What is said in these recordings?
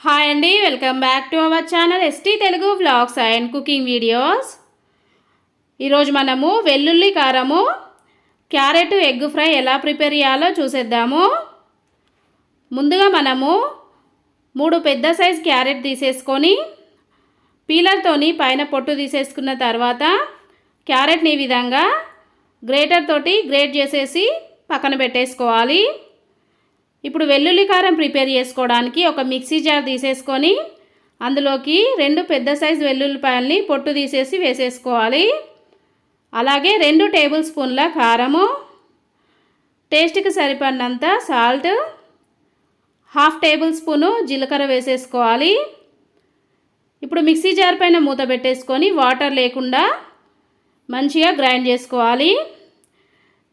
Hi అండి, welcome back to our channel ST Telugu vlogs and cooking videos. ఈరోజు మనము వెల్లుల్లి కారము క్యారెట్ ఎగ్ ఫ్రై ఎలా ప్రిపేర్ చేయాలో చూసేద్దాము. ముందుగా మనము 3 పెద్ద సైజ్ క్యారెట్ తీసేసుకొని పీలర్తోని పైన పొట్టు తీసేసుకున్న తర్వాత క్యారెట్ని ఈ విధంగా గ్రేటర్ తోటి గ్రేట్ చేసేసి పక్కన పెట్టేసుకోవాలి. ఇప్పుడు వెల్లుల్లి కారం ప్రిపేర్ చేసుకోవడానికి ఒక మిక్సీ జార్ తీసేసుకొని అందులోకి 2 పెద్ద సైజు వెల్లుల్లిపాయల్ని పొట్టు తీసేసి వేసేసుకోవాలి. అలాగే 2 టేబుల్ స్పూన్ల కారము, టేస్ట్కి సరిపడినంత సాల్ట్, 1/2 టేబుల్ స్పూను జీలకర్ర వేసేసుకోవాలి. ఇప్పుడు మిక్సీ జార్ పైన మూత పెట్టేసుకొని వాటర్ లేకుండా మంచిగా గ్రైండ్ చేసుకోవాలి.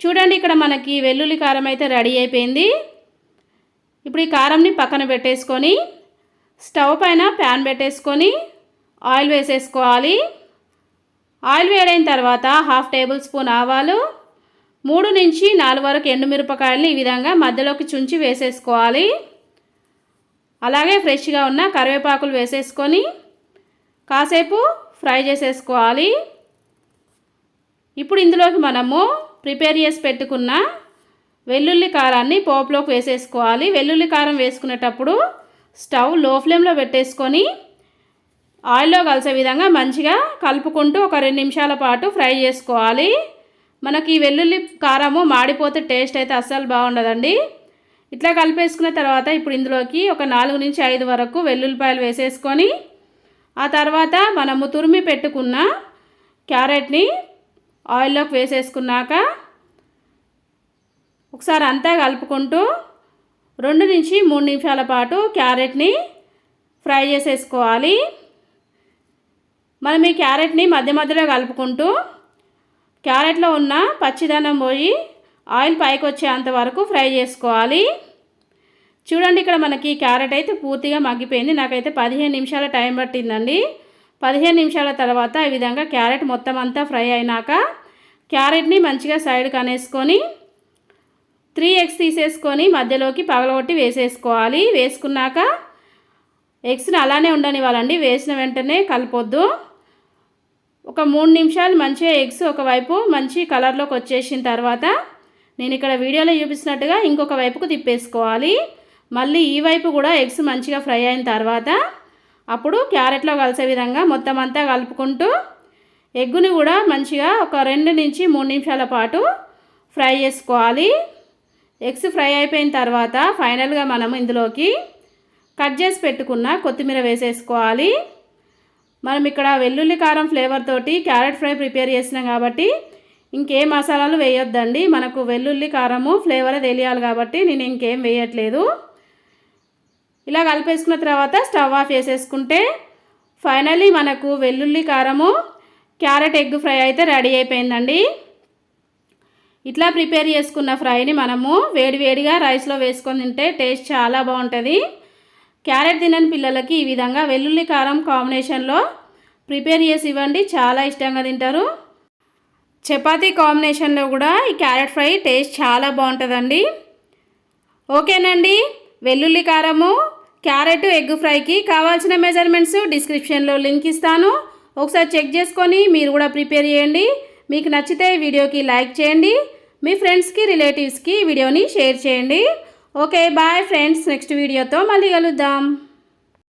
చూడండి, ఇక్కడ మనకి వెల్లుల్లి కారం అయితే రెడీ అయిపోయింది. ఇప్పుడు ఈ కారంని పక్కన పెట్టేసుకొని స్టవ్ పైన ప్యాన్ పెట్టేసుకొని ఆయిల్ వేసేసుకోవాలి. ఆయిల్ వేడైన తర్వాత 1/2 టేబుల్ స్పూన్ ఆవాలు, 3 నుంచి 4 వరకు ఎండుమిరపకాయలని ఈ విధంగా మధ్యలోకి చుంచి వేసేసుకోవాలి. అలాగే ఫ్రెష్గా ఉన్న కరివేపాకులు వేసేసుకొని కాసేపు ఫ్రై చేసేసుకోవాలి. ఇప్పుడు ఇందులోకి మనము ప్రిపేర్ చేసి పెట్టుకున్న వెల్లుల్లి కారాన్ని పోపులోకి వేసేసుకోవాలి. వెల్లుల్లి కారం వేసుకునేటప్పుడు స్టవ్ లో ఫ్లేమ్లో పెట్టేసుకొని ఆయిల్లో కలిసే విధంగా మంచిగా కలుపుకుంటూ ఒక 2 నిమిషాల పాటు ఫ్రై చేసుకోవాలి. మనకి ఈ వెల్లుల్లి కారము మాడిపోతే టేస్ట్ అయితే అస్సలు బాగుండదండి. ఇట్లా కలిపేసుకున్న తర్వాత ఇప్పుడు ఇందులోకి ఒక 4 నుంచి 5 వరకు వెల్లుల్లిపాయలు వేసేసుకొని ఆ తర్వాత మనము తురిమి పెట్టుకున్న క్యారెట్ని ఆయిల్లోకి వేసేసుకున్నాక ఒకసారి అంతా కలుపుకుంటూ 2 నుంచి 3 నిమిషాల పాటు క్యారెట్ని ఫ్రై చేసేసుకోవాలి. మనం ఈ క్యారెట్ని మధ్య మధ్యలో కలుపుకుంటూ క్యారెట్లో ఉన్న పచ్చిదనం పోయి ఆయిల్ పైకి వచ్చేంత వరకు ఫ్రై చేసుకోవాలి. చూడండి, ఇక్కడ మనకి క్యారెట్ అయితే పూర్తిగా మగ్గిపోయింది. నాకైతే 15 నిమిషాల టైం పట్టిందండి. 15 నిమిషాల తర్వాత ఈ విధంగా క్యారెట్ మొత్తం అంతా ఫ్రై అయినాక క్యారెట్ని మంచిగా సైడ్కి అనేసుకొని 3 ఎగ్స్ తీసేసుకొని మధ్యలోకి పగలగొట్టి వేసేసుకోవాలి. వేసుకున్నాక ఎగ్స్ని అలానే ఉండనివ్వాలండి, వేసిన వెంటనే కలపొద్దు. ఒక 3 నిమిషాలు మంచిగా ఎగ్స్ ఒకవైపు మంచి కలర్లోకి వచ్చేసిన తర్వాత నేను ఇక్కడ వీడియోలో చూపిస్తున్నట్టుగా ఇంకొక వైపుకు తిప్పేసుకోవాలి. మళ్ళీ ఈ వైపు కూడా ఎగ్స్ మంచిగా ఫ్రై అయిన తర్వాత అప్పుడు క్యారెట్లో కలిసే విధంగా మొత్తం అంతా కలుపుకుంటూ ఎగ్గుని కూడా మంచిగా ఒక 2 నుంచి 3 నిమిషాల పాటు ఫ్రై చేసుకోవాలి. ఎగ్స్ ఫ్రై అయిపోయిన తర్వాత ఫైనల్గా మనం ఇందులోకి కట్ చేసి పెట్టుకున్న కొత్తిమీర వేసేసుకోవాలి. మనం ఇక్కడ వెల్లుల్లి కారం ఫ్లేవర్ తోటి క్యారెట్ ఫ్రై ప్రిపేర్ చేసినాం కాబట్టి ఇంకే మసాలాలు వేయొద్దండి. మనకు వెల్లుల్లి కారము ఫ్లేవర్ తెలియాలి కాబట్టి నేను ఇంకేం వేయట్లేదు. ఇలా కలిపేసుకున్న తర్వాత స్టవ్ ఆఫ్ చేసేసుకుంటే ఫైనల్లీ మనకు వెల్లుల్లి కారము క్యారెట్ ఎగ్ ఫ్రై అయితే రెడీ అయిపోయిందండి. ఇట్లా ప్రిపేర్ చేసుకున్న ఫ్రైని మనము వేడివేడిగా రైస్లో వేసుకొని తింటే టేస్ట్ చాలా బాగుంటుంది. క్యారెట్ తినని పిల్లలకి ఈ విధంగా వెల్లుల్లి కారం కాంబినేషన్లో ప్రిపేర్ చేసి ఇవ్వండి, చాలా ఇష్టంగా తింటారు. చపాతీ కాంబినేషన్లో కూడా ఈ క్యారెట్ ఫ్రై టేస్ట్ చాలా బాగుంటుందండి. ఓకేనండి, వెల్లుల్లి కారము క్యారెట్ ఎగ్ ఫ్రైకి కావాల్సిన మెజర్మెంట్స్ డిస్క్రిప్షన్లో లింక్ ఇస్తాను. ఒకసారి చెక్ చేసుకొని మీరు కూడా ప్రిపేర్ చేయండి. మీకు నచ్చితే వీడియోకి లైక్ చేయండి, మీ ఫ్రెండ్స్కి రిలేటివ్స్కి వీడియోని షేర్ చేయండి. ఓకే, బాయ్ ఫ్రెండ్స్, నెక్స్ట్ వీడియోతో మళ్ళీ కలుద్దాం.